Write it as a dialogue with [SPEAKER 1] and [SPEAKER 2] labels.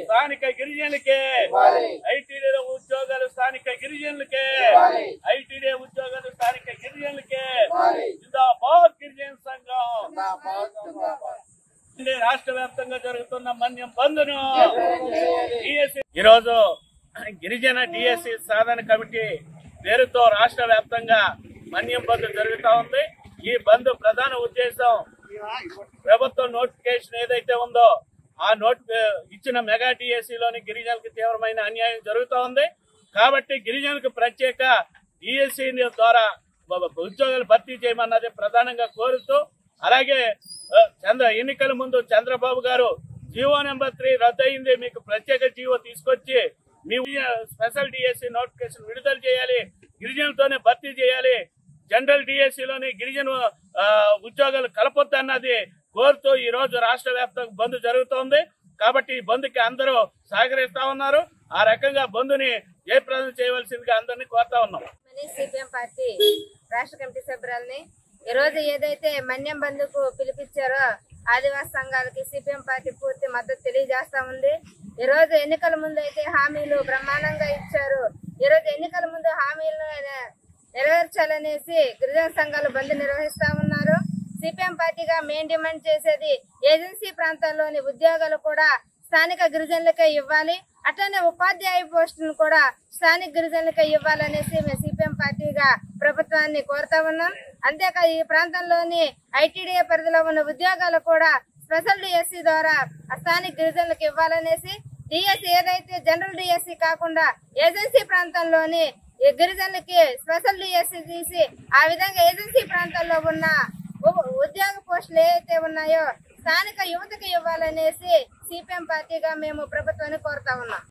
[SPEAKER 1] స్థానిక గిరిజనులకే ఐటీడీ ఉద్యోగాలు స్థానిక గిరిజనులకే ఐటీడీ ఉద్యోగాలు స్థానిక గిరిజనులకే జిందాబాద్ గిరిజన సంఘం రాష్ట్ర వ్యాప్తంగా జరుగుతున్న మన్యం బంద్ను ఈరోజు గిరిజన డిఎస్సి సాధన కమిటీ పేరుతో రాష్ట్ర వ్యాప్తంగా మన్యం బంద్ జరుగుతా ఉంది. ఈ బంద్ ప్రధాన ఉద్దేశం ప్రభుత్వం నోటిఫికేషన్ ఏదైతే ఉందో ఆ ఇచ్చిన మెగా డిఎస్సిలోని గిరిజనులకు తీవ్రమైన అన్యాయం జరుగుతూ ఉంది. కాబట్టి గిరిజనులకు ప్రత్యేక డిఎస్సి ద్వారా ఉద్యోగాలు భర్తీ చేయమన్నది ప్రధానంగా కోరుతూ, అలాగే ఎన్నికల ముందు చంద్రబాబు గారు జీవో నెంబర్ 3 రద్దయింది, మీకు ప్రత్యేక జీవో తీసుకొచ్చి మీ స్పెషల్ డిఎస్సి నోటిఫికేషన్ విడుదల చేయాలి, గిరిజనులతోనే భర్తీ చేయాలి, జనరల్ డిఎస్సిలోని గిరిజన ఉద్యోగాలు కలపొద్దన్నది కోరుతూ ఈ రోజు రాష్ట్ర వ్యాప్తంగా బంద్ జరుగుతోంది. కాబట్టి ఈ బంద్కి అందరూ సహకరిస్తా ఉన్నారు. ఆ రకంగా బంద్ని జయప్రదం చేయవలసిందిగా అందరినీ కోరుతా ఉన్నాం.
[SPEAKER 2] సిపిఎం పార్టీ రాష్ట్ర కమిటీ సభ్యురాలని ఈ రోజు ఏదైతే మన్యం బంద్కు పిలిపించారో ఆదివాసీ సంఘాలకి సిపిఎం పార్టీ పూర్తి మద్దతు తెలియజేస్తా ఉంది. ఈ రోజు ఎన్నికల ముందు అయితే హామీలు బ్రహ్మాండంగా ఇచ్చారు. ఈ రోజు ఎన్నికల ముందు హామీలను నెరవేర్చాలనేసి గిరిజన సంఘాలు బంద్ నిర్వహిస్తా ఉన్నారు. సిపిఎం పార్టీగా మెయిన్ డిమాండ్ చేసేది ఏజెన్సీ ప్రాంతాల్లోని ఉద్యోగాలు కూడా స్థానిక గిరిజనులకే ఇవ్వాలి, అట్లనే ఉపాధ్యాయ పోస్టులను కూడా స్థానిక గిరిజనులకే ఇవ్వాలనేసి మేము సిపిఎం పార్టీగా ప్రభుత్వాన్ని కోరుతా ఉన్నాం. అంతేకాదు ఈ ప్రాంతంలోని ఐటీడీఏ పరిధిలో ఉన్న ఉద్యోగాలు కూడా స్పెషల్ డిఎస్సి ద్వారా స్థానిక గిరిజనులకు ఇవ్వాలనేసి, డిఎస్సి ఏదైతే జనరల్ డిఎస్సి కాకుండా ఏజెన్సీ ప్రాంతంలోని గిరిజనులకి స్పెషల్ డిఎస్సి తీసి ఆ విధంగా ఏజెన్సీ ప్రాంతాల్లో ఉన్న ఉద్యోగ పోస్టులు ఏవైతే ఉన్నాయో స్థానిక యువతకు ఇవ్వాలనేసి సిపిఎం పార్టీగా మేము ప్రభుత్వాన్ని కోరుతా ఉన్నాం.